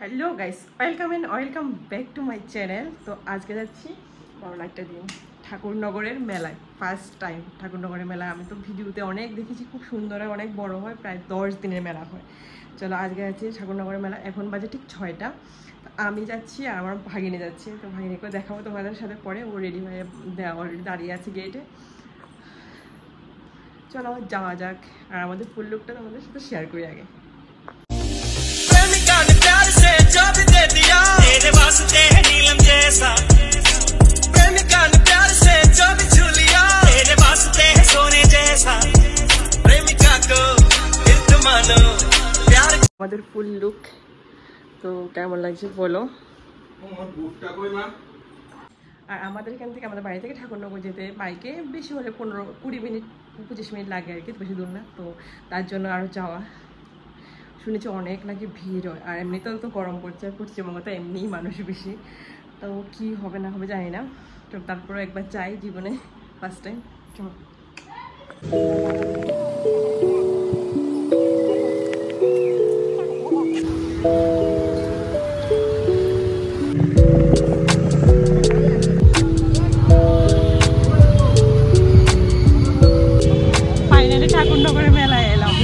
Hello guys, welcome back to my channel. তো আজকে যাচ্ছি বড় একটা দিন ঠাকুরনগরের মেলায়। ফার্স্ট টাইম ঠাকুরনগরের মেলা। আমি তো ভিডিওতে অনেক দেখেছি, খুব সুন্দর হয়, অনেক বড় হয়, প্রায় 10 দিনের মেলা হয়। চলো আজকে যাচ্ছি ঠাকুরনগরের মেলা। এখন বাজে ঠিক 6টা। আমি যাচ্ছি আর আমার ভাগিনী যাচ্ছে। তো ভাগিনীকে দেখাবো তোমাদের সাথে পরে। ও রেডি হয়ে অলরেডি দাঁড়িয়ে আছে গেটে। চলো যাওয়া যাক, আর আমাদের ফুল লুকটা তোমাদের সাথে শেয়ার করি আগে। আমাদের ফুল লুক তো কেমন লাগছে বলো। আর আমাদের এখান থেকে, আমাদের বাড়ি থেকে ঠাকুরনগর যেতে বাইকে বেশি হলে 15-20 মিনিট 25 মিনিট লাগে আর কি, বেশি দূর না। তো তার জন্য আরও যাওয়া। শুনেছি অনেক নাকি ভিড় হয়, আর এমনিতেও তো গরম পড়ছে, পশ্চিমবঙ্গতে এমনিই মানুষ বেশি। তো কি হবে না হবে জানি না। তো তারপরে একবার যাই জীবনে, ফার্স্ট টাইম। চলো ফাইনালি ঠাকুরনগরের মেলায় এলাম।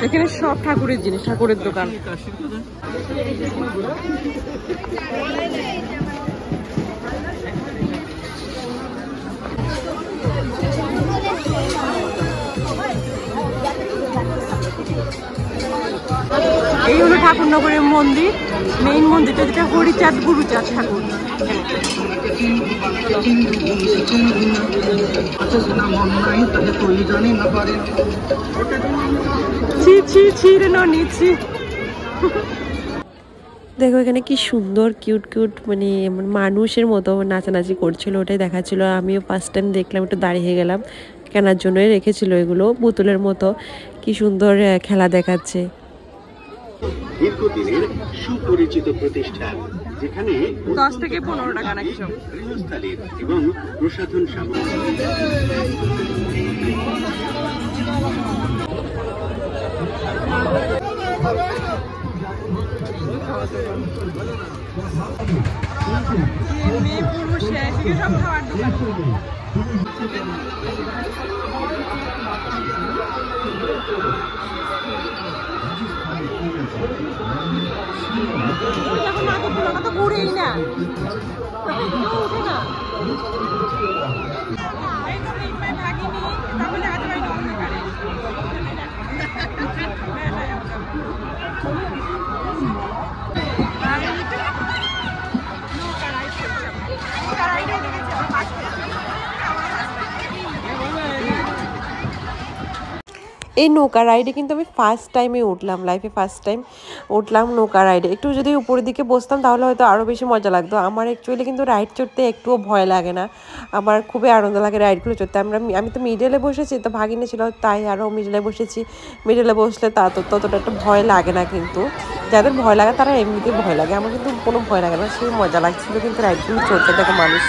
এখানে সব ঠাকুরের জিনিস, ঠাকুরের দোকান। এই হলো ঠাকুরনগরের মন্দির, মেইন মন্দিরটা, যেটা হরিচাঁদ গুরুচাঁদ ঠাকুর। দেখো এখানে কি সুন্দর কিউট কিউট মানে মানুষের মতো নাচানাচি করছিল, ওটাই দেখাচ্ছিল। আমিও ফার্স্ট টাইম দেখলাম, একটু দাঁড়িয়ে গেলাম কেনার জন্যই। রেখেছিল এগুলো পুতুলের মতো, কি সুন্দর খেলা দেখাচ্ছে। দীর্ঘদিনের সুপরিচিত প্রতিষ্ঠান, যেখানে 10 থেকে 15 টাকা নাকি সব গৃহস্থালির এবং প্রসাধন সামগ্রী। মেয়ে পুরুষ সব খাবার দোকান। তো ঘুরেই না, উঠে না। এই নৌকা রাইডে কিন্তু আমি ফার্স্ট টাইমে উঠলাম, লাইফে ফার্স্ট টাইম উঠলাম নৌকা রাইডে। একটু যদি উপরের দিকে বসতাম তাহলে হয়তো আরও বেশি মজা লাগতো। আমার অ্যাকচুয়ালি কিন্তু রাইড চড়তে একটুও ভয় লাগে না, আমার খুবই আনন্দ লাগে রাইডগুলো চড়তে। আমি তো মিডলে বসেছি, তো ভাগিনী ছিল তাই আরও মিডলে বসেছি। মিডলে বসলে ততটা একটা ভয় লাগে না, কিন্তু যাদের ভয় লাগে তারা এমনিতেই ভয় লাগে। আমার কিন্তু কোনো ভয় লাগে না, সেই মজা লাগছিল কিন্তু রাইডগুলো চড়তে। দেখো মানুষ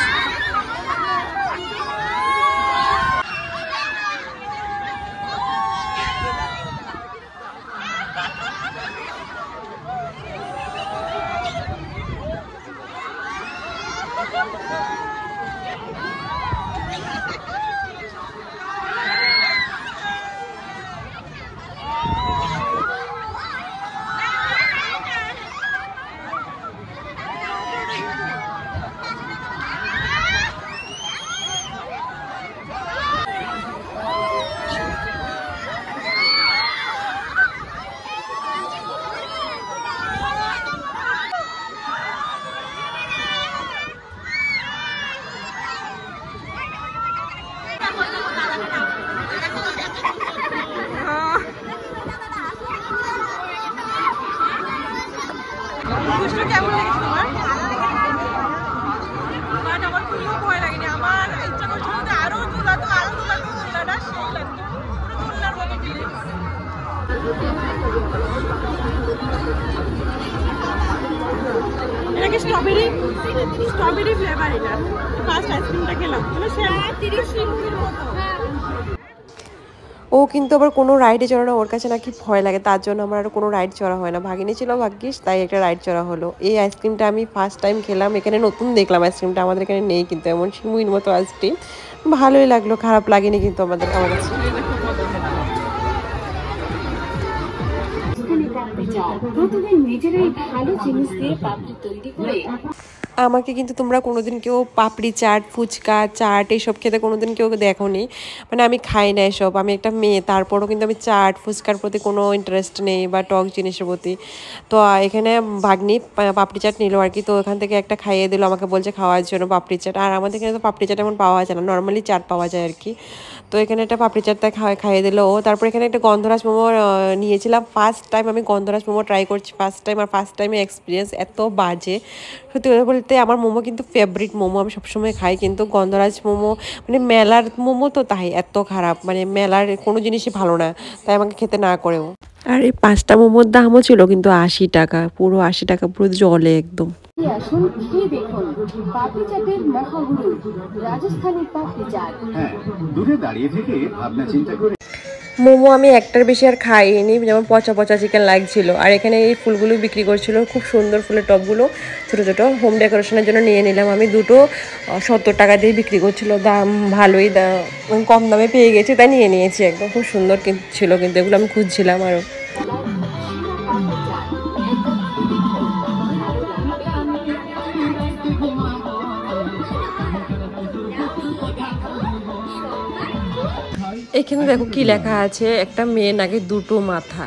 স্ট্রবেরি ফ্লেভার এটা ফার্স্ট আইসক্রিমটা খেলাম মানে সে 30 শিমুরের মতো। ও কিন্তু আবার কোনো রাইডে চড়ে না, ওর কাছে নাকি ভয় লাগে, তার জন্য আমার আর কোনো রাইড চড়া হয় না। ভাগিনী ছিল ভাগ্যিস, তাই একটা রাইড চড়া হলো। এই আইসক্রিমটা আমি ফার্স্ট টাইম খেলাম, এখানে নতুন দেখলাম আইসক্রিমটা, আমাদের এখানে নেই কিন্তু এমন শিমুইর মতো আইসক্রিম। ভালোই লাগলো, খারাপ লাগেনি কিন্তু আমার কাছে। প্রথমে নিজেরাই ভালো জিনিস দিয়ে পাপড়ি তৈরি করে আমাকে কিন্তু তোমরা কোনোদিন কেউ পাপড়ি চাট, ফুচকা, চাট এইসব খেতে কোনোদিন কেউ দেখোনি, মানে আমি খাই না এসব। আমি একটা মেয়ে, তারপরও কিন্তু আমি চাট ফুচকার প্রতি কোনো ইন্টারেস্ট নেই বা টক জিনিসের প্রতি। তো এখানে ভাগ্নি পাপড়ি চাট নিল আর কি, তো ওখান থেকে একটা খাইয়ে দিল, আমাকে বলছে খাওয়ার জন্য পাপড়ি চাট। আর আমাদের এখানে তো পাপড়ি চাট এমন পাওয়া যায় না, নর্মালি চাট পাওয়া যায় আর কি। তো এখানে একটা পাপড়ি চাটটা খাইয়ে দিল ও। তারপর এখানে একটা গন্ধরাজ মোমো নিয়েছিলাম, ফার্স্ট টাইম আমি গন্ধরাজ মোমো ট্রাই করছি, ফার্স্ট টাইম। আর ফার্স্ট টাইমে এক্সপিরিয়েন্স এত বাজে, সত্যি কথা বলতে আমার মোমো কিন্তু ফেভারিট মোমো, আমি সবসময় খাই, কিন্তু গন্ধরাজ মোমো মানে মেলার মোমো তো তাই এত খারাপ, মানে মেলার কোনো জিনিসই ভালো না, তাই আমাকে খেতে না করেও। আর এই 5টা মোমোর দামও ছিল কিন্তু 80 টাকা, পুরো 80 টাকা, পুরো জলে একদম। আসুন খেয়ে দেখুন পাপড়ি চাটের মহাগুরু রাজস্থানী পাপড়ি চাট। হ্যাঁ, দূরে দাঁড়িয়ে থেকে ভাবনা চিন্তা করে মোমো আমি একটার বেশি আর খাইনি, যেমন পচা পচা চিকেন লাগছিল। আর এখানে এই ফুলগুলো বিক্রি করছিল, খুব সুন্দর ফুলের টবগুলো ছোটো ছোটো, হোম ডেকোরেশনের জন্য নিয়ে নিলাম আমি। দুটো 70 টাকা দিয়ে বিক্রি করছিল, দাম ভালোই, কম দামে পেয়ে গেছি তাই নিয়ে নিয়েছি একদম। খুব সুন্দর ছিল কিন্তু এগুলো আমি খুঁজছিলাম আরও। এখানে দেখো কি লেখা আছে, একটা মেয়ে নাকি 2টো মাথা,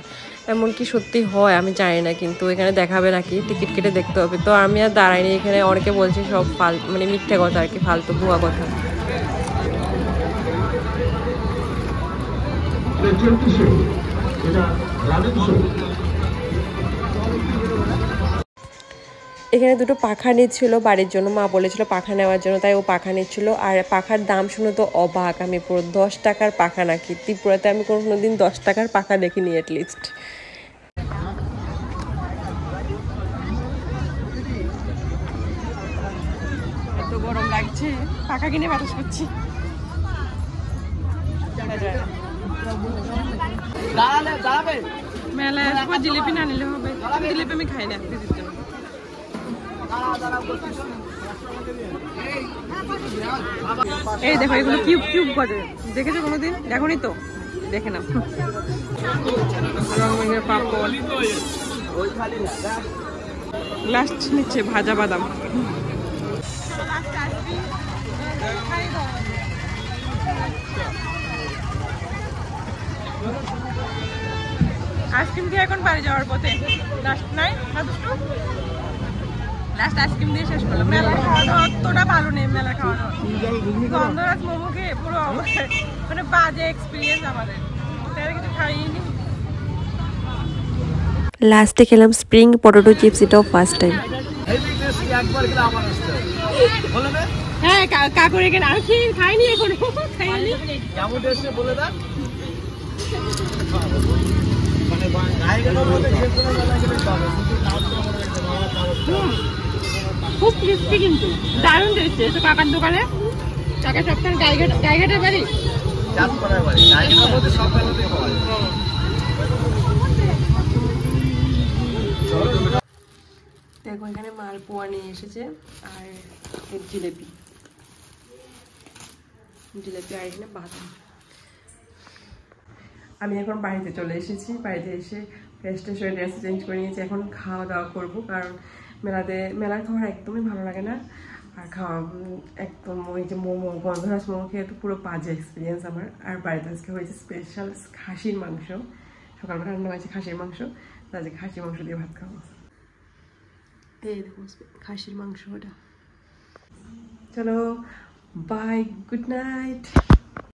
এমন কি সত্যি হয় আমি জানি না, কিন্তু এখানে দেখাবে নাকি, টিকিট কেটে দেখতে হবে। তো আমি আর দাঁড়াইনি, এখানে অনেকে বলছে সব মানে মিথ্যে কথা আর কি, ফালতু ভুয়া কথা। এখানে 2টো পাখা নিচ্ছিল বাড়ির জন্য, মা বলেছিল পাখা নেওয়ার জন্য, তাই ও পাখা নিচ্ছিল। আর পাখার দাম শুনে তো অবাক আমি পুরো, 10 টাকার পাখা নাকি, ত্রিপুরাতে আমি কোনোদিন 10 টাকার পাখা দেখিনি অ্যাটলিস্ট। এত গরম লাগছে, পাখা কিনে বাতাস করছি। মেলায় আসবো, জিলিপি না নিলে হবে, জিলিপি আমি খাই না দিদির জন্য। এই দেখো এগুলো কিউব কিউব করে, দেখেছো কোনোদিন? দেখোনি তো, দেখে নাও। রঙের পাপড়, লাস্ট নিচ্ছে ভাজা বাদাম। আইসক্রিম দিয়ে এখন বাড়ি যাওয়ার পথে, লাস্ট নাই লাস্ট আইসক্রিম দিয়ে শেষ করলাম। মেলা খাওয়ানো অতটা ভালো নেই, মেলা খাওয়ানো গন্ধরাজ মোমো খেয়ে পুরো মানে বাজে এক্সপিরিয়েন্স আমাদের, কিছু খাইনি। লাস্টে খেলাম স্প্রিং পটেটো চিপস, এটাও ফার্স্ট টাইম। হ্যাঁ কাকুর এখানে আসি, খাইনি এখনো, খাইনি। কেমন টেস্ট বলে দাও। খুব ক্রিস্পি কিন্তু দারুণ টেস্টি। তো কাকার দোকানে, কাকা সবখানে গাইঘাটের বাড়ি, দেখো এখানে মালপোয়া নিয়ে এসেছে আর জিলেপি আর এখানে বাদাম। আমি এখন বাড়িতে চলে এসেছি, বাড়িতে এসে ফ্রেশ হয়ে ড্রেস চেঞ্জ করে নিয়েছি, এখন খাওয়া দাওয়া করবো। কারণ মেলার খাবার একদমই ভালো লাগে না, আর খাওয়া একদম ওই যে মোমো, গন্ধরাজ মোমো খেয়ে তো পুরো বাজে এক্সপিরিয়েন্স আমার। আর বাড়িতে আজকে হয়েছে স্পেশাল খাসির মাংস, সকালবেলা রান্না হয়েছে খাসির মাংস, আজকে খাসির মাংস দিয়ে ভাত খাবো। এই দেখো খাসির মাংস ওটা। চলো বাই, গুড নাইট।